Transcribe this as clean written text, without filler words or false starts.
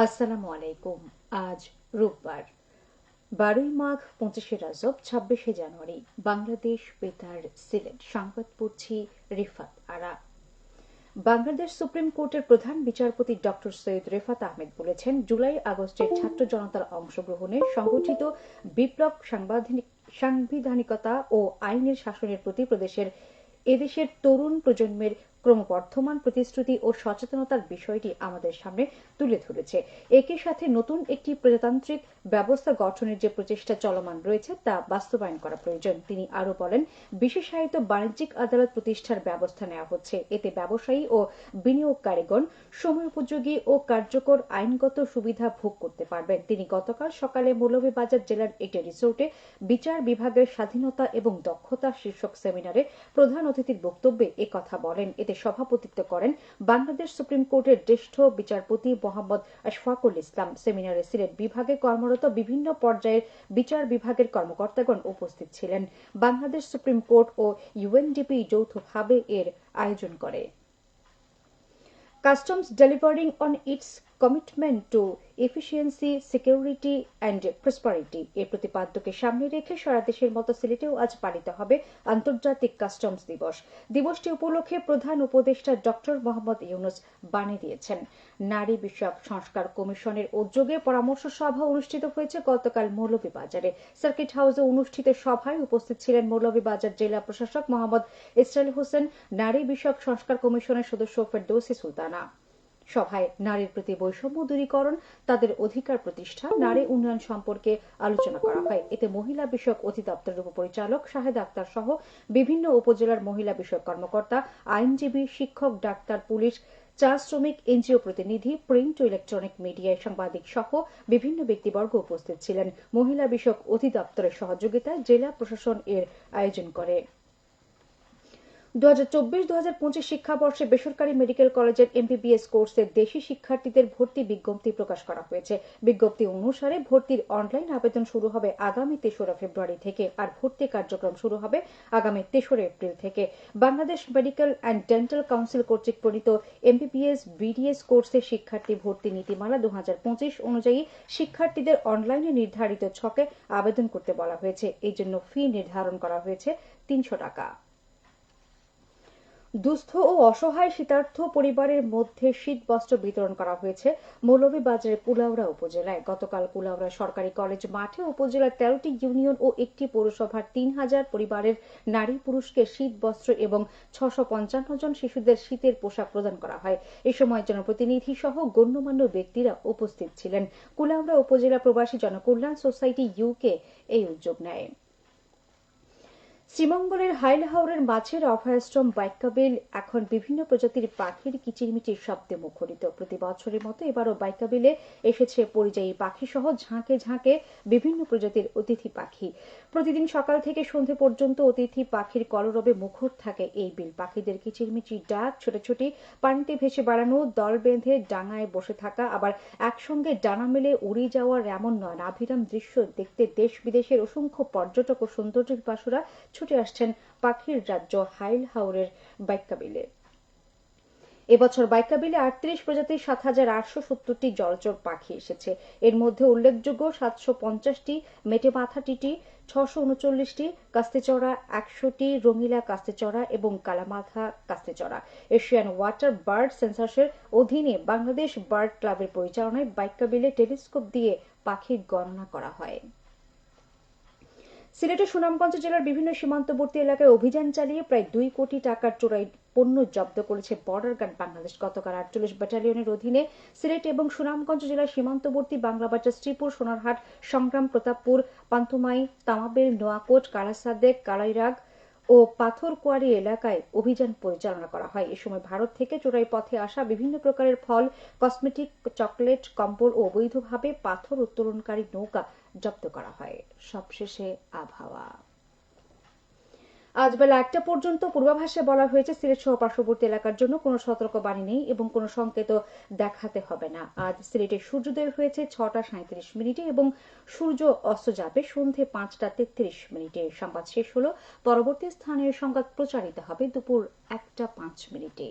আসসালামু আলাইকুম। আজ রোববার 12ই মাঘ 25শে রজব 26শে জানুয়ারি। বাংলাদেশ বেতার সিলেট সংবাদ পড়ছি রিফাত আরা। বাংলাদেশ সুপ্রিম কোর্টের প্রধান বিচারপতি ডক্টর সৈয়দ রেফাত আহমেদ বলেছেন, জুলাই আগস্টের ছাত্র জনতার অংশগ্রহণে সংগঠিত বিপ্লব সাংবিধানিকতা ও আইনের শাসনের প্রতি এদেশের তরুণ প্রজন্মের ক্রমবর্ধমান প্রতিশ্রুতি ও সচেতনতার বিষয়টি আমাদের সামনে তুলে ধরেছে। একই সাথে নতুন একটি প্রজাতান্ত্রিক ব্যবস্থা গঠনের যে প্রচেষ্টা চলমান রয়েছে তা বাস্তবায়ন করা প্রয়োজন। তিনি আরও বলেন, বিশেষায়িত বাণিজ্যিক আদালত প্রতিষ্ঠার ব্যবস্থা নেওয়া হচ্ছে। এতে ব্যবসায়ী ও বিনিয়োগকারীগণ সময়োপযোগী ও কার্যকর আইনগত সুবিধা ভোগ করতে পারবেন। তিনি গতকাল সকালে মৌলভীবাজার জেলার একটি রিসোর্টে বিচার বিভাগের স্বাধীনতা এবং দক্ষতা শীর্ষক সেমিনারে প্রধান অতিথির বক্তব্যে একথা বলেন। এতে সভাপতিত্ব করেন বাংলাদেশ সুপ্রিম কোর্টের জ্যেষ্ঠ বিচারপতি মোহাম্মদ আশফাকুল ইসলাম। সেমিনারে সিলেট বিভাগে কর্মরত বিভিন্ন পর্যায়ের বিচার বিভাগের কর্মকর্তাগণ উপস্থিত ছিলেন। বাংলাদেশ সুপ্রিম কোর্ট ও ইউএনডিপি যৌথভাবে এর আয়োজন করে। Customs delivering on its commitment to efficiency, security and prosperity এর প্রতিপাদ্যকে সামনে রেখে সারা দেশের মতো সিলেটেও আজ পালিত হবে আন্তর্জাতিক কাস্টমস দিবস। দিবসটি উপলক্ষে প্রধান উপদেষ্টা ডক্টর মোহাম্মদ ইউনুস বাণী দিয়েছেন। নারী বিষয়ক সংস্কার কমিশনের উদ্যোগে পরামর্শ সভা অনুষ্ঠিত হয়েছে গতকাল মৌলভীবাজারে। সার্কিট হাউসে অনুষ্ঠিত সভায় উপস্থিত ছিলেন মৌলভীবাজার জেলা প্রশাসক মোহাম্মদ ইসরাইল হোসেন, নারী বিষয়ক সংস্কার কমিশনের সদস্য ফেরদৌসী সুলতানা। সভায় নারীর প্রতি বৈষম্য দূরীকরণ, তাদের অধিকার প্রতিষ্ঠা, নারী উন্নয়ন সম্পর্কে আলোচনা করা হয়। এতে মহিলা বিষয়ক অধিদপ্তরের উপপরিচালক শাহেদ আক্তার সহ বিভিন্ন উপজেলার মহিলা বিষয়ক কর্মকর্তা, আইনজীবী, শিক্ষক, ডাক্তার, পুলিশ, চা শ্রমিক, এনজিও প্রতিনিধি, প্রিন্ট ও ইলেকট্রনিক মিডিয়ায় সাংবাদিক সহ বিভিন্ন ব্যক্তিবর্গ উপস্থিত ছিলেন। মহিলা বিষয়ক অধিদপ্তরের সহযোগিতায় জেলা প্রশাসন এর আয়োজন করে। 2024-2025 শিক্ষাবর্ষে বেসরকারি মেডিকেল কলেজের এমবিবিএস কোর্সের দেশি শিক্ষার্থীদের ভর্তি বিজ্ঞপ্তি প্রকাশ করা হয়েছে। বিজ্ঞপ্তি অনুসারে ভর্তির অনলাইন আবেদন শুরু হবে আগামী 3রা ফেব্রুয়ারি থেকে, আর ভর্তি কার্যক্রম শুরু হবে আগামী 3রা এপ্রিল থেকে। Bangladesh medical and dental council কর্তৃক প্রণীত এমবিবিএস বিডিএস কোর্সের শিক্ষার্থী ভর্তি নীতিমালা 2025 অনুযায়ী শিক্ষার্থীদের অনলাইনে নির্ধারিত ছকে আবেদন করতে বলা হয়েছে। এই জন্য ফি নির্ধারণ করা হয়েছে 300 টাকা। দুস্থ ও অসহায় শীতার্থ পরিবারের মধ্যে শীত বস্ত্র বিতরণ করা হয়েছে মৌলভীবাজারের কুলাউড়া উপজেলায়। গতকাল কুলাউড়া সরকারি কলেজ মাঠে উপজেলার 13টি ইউনিয়ন ও একটি পৌরসভার 3000 পরিবারের নারী পুরুষকে শীত বস্ত্র এবং 655 জন শিশুদের শীতের পোশাক প্রদান করা হয়। এ সময় জনপ্রতিনিধি সহ গণ্যমান্য ব্যক্তিরা উপস্থিত ছিলেন। কুলাউড়া উপজেলা প্রবাসী জনকল্যাণ সোসাইটি ইউকে এই উদ্যোগ নেয়। শ্রীমঙ্গলের হাইলহাওরের মাছের অভয়াশ্রম বাইকাবিল এখন বিভিন্ন প্রজাতির পাখির কিচিরমিচির শব্দে মুখরিত। প্রতি বছরের মতো এবারও বাইকাবিলে এসেছে পরিযায়ী পাখি সহ ঝাঁকে ঝাঁকে বিভিন্ন প্রজাতির অতিথি পাখি। প্রতিদিন সকাল থেকে সন্ধে পর্যন্ত অতিথি পাখির কলরবে মুখর থাকে এই বিল। পাখিদের কিচিরমিচির ডাক, ছোটাছুটি, পানিতে ভেসে বেড়ানো, দল বেঁধে ডাঙায় বসে থাকা, আবার একসঙ্গে ডানা মেলে উড়ে যাওয়ার এমন নয়নাভিরাম দৃশ্য দেখতে দেশ বিদেশের অসংখ্য পর্যটক ও সৌন্দর্য পিপাসুরা ছুটে আসছেন পাখির রাজ্য হাইলহাওরের বাইকাবিলে। এবছর বাইকাবিলে 38 প্রজাতির 7870টি জলচর পাখি এসেছে। এর মধ্যে উল্লেখযোগ্য 750টি মেটে মাথা টিটি, 639টি কাস্তেচড়া, 100টি রঙিলা কাস্তেচড়া এবং কালামাথা কাস্তেচড়া। এশিয়ান ওয়াটার বার্ড সেন্সাসের অধীনে বাংলাদেশ বার্ড ক্লাবের পরিচালনায় বাইকাবিলে টেলিস্কোপ দিয়ে পাখির গণনা করা হয়। সিলেটের সুনামগঞ্জ জেলার বিভিন্ন সীমান্তবর্তী এলাকায় অভিযান চালিয়ে প্রায় 2 কোটি টাকার চোরাই পণ্য জব্দ করেছে বর্ডার গার্ড বাংলাদেশ। গতকাল 48 ব্যাটালিয়নের অধীনে সিলেট এবং সুনামগঞ্জ জেলার সীমান্তবর্তী বাংলাবাজার, শ্রীপুর, সোনারহাট, সংগ্রাম, প্রতাপপুর, পান্থমাই, তামাবেল, নোয়াকোট, কালাসাদেক, কালাইরাগ ও পাথরকুয়ারি এলাকায় অভিযান পরিচালনা করা হয়। এ সময় ভারত থেকে চোরাই পথে আসা বিভিন্ন প্রকারের ফল, কসমেটিক, চকলেট, কম্বল ও অবৈধভাবে পাথর উত্তোলনকারী নৌকা জব্দ করা হয়। সবশেষে আবহাওয়া। আজ বেলা 1টা পর্যন্ত পূর্বাভাসে বলা হয়েছে সিলেট সহ পার্শ্ববর্তী এলাকার জন্য কোনো সতর্কবাণী নেই এবং কোনো সংকেত দেখাতে হবে না। আজ সিলেটে সূর্যোদয় হয়েছে 6টা 37 মিনিটে এবং সূর্য অস্ত যাবে সন্ধে 5টা 33 মিনিটে। সংবাদ শেষ হলো। পরবর্তী স্থানীয় সংবাদ প্রচারিত হবে দুপুর 1টা 5 মিনিটে।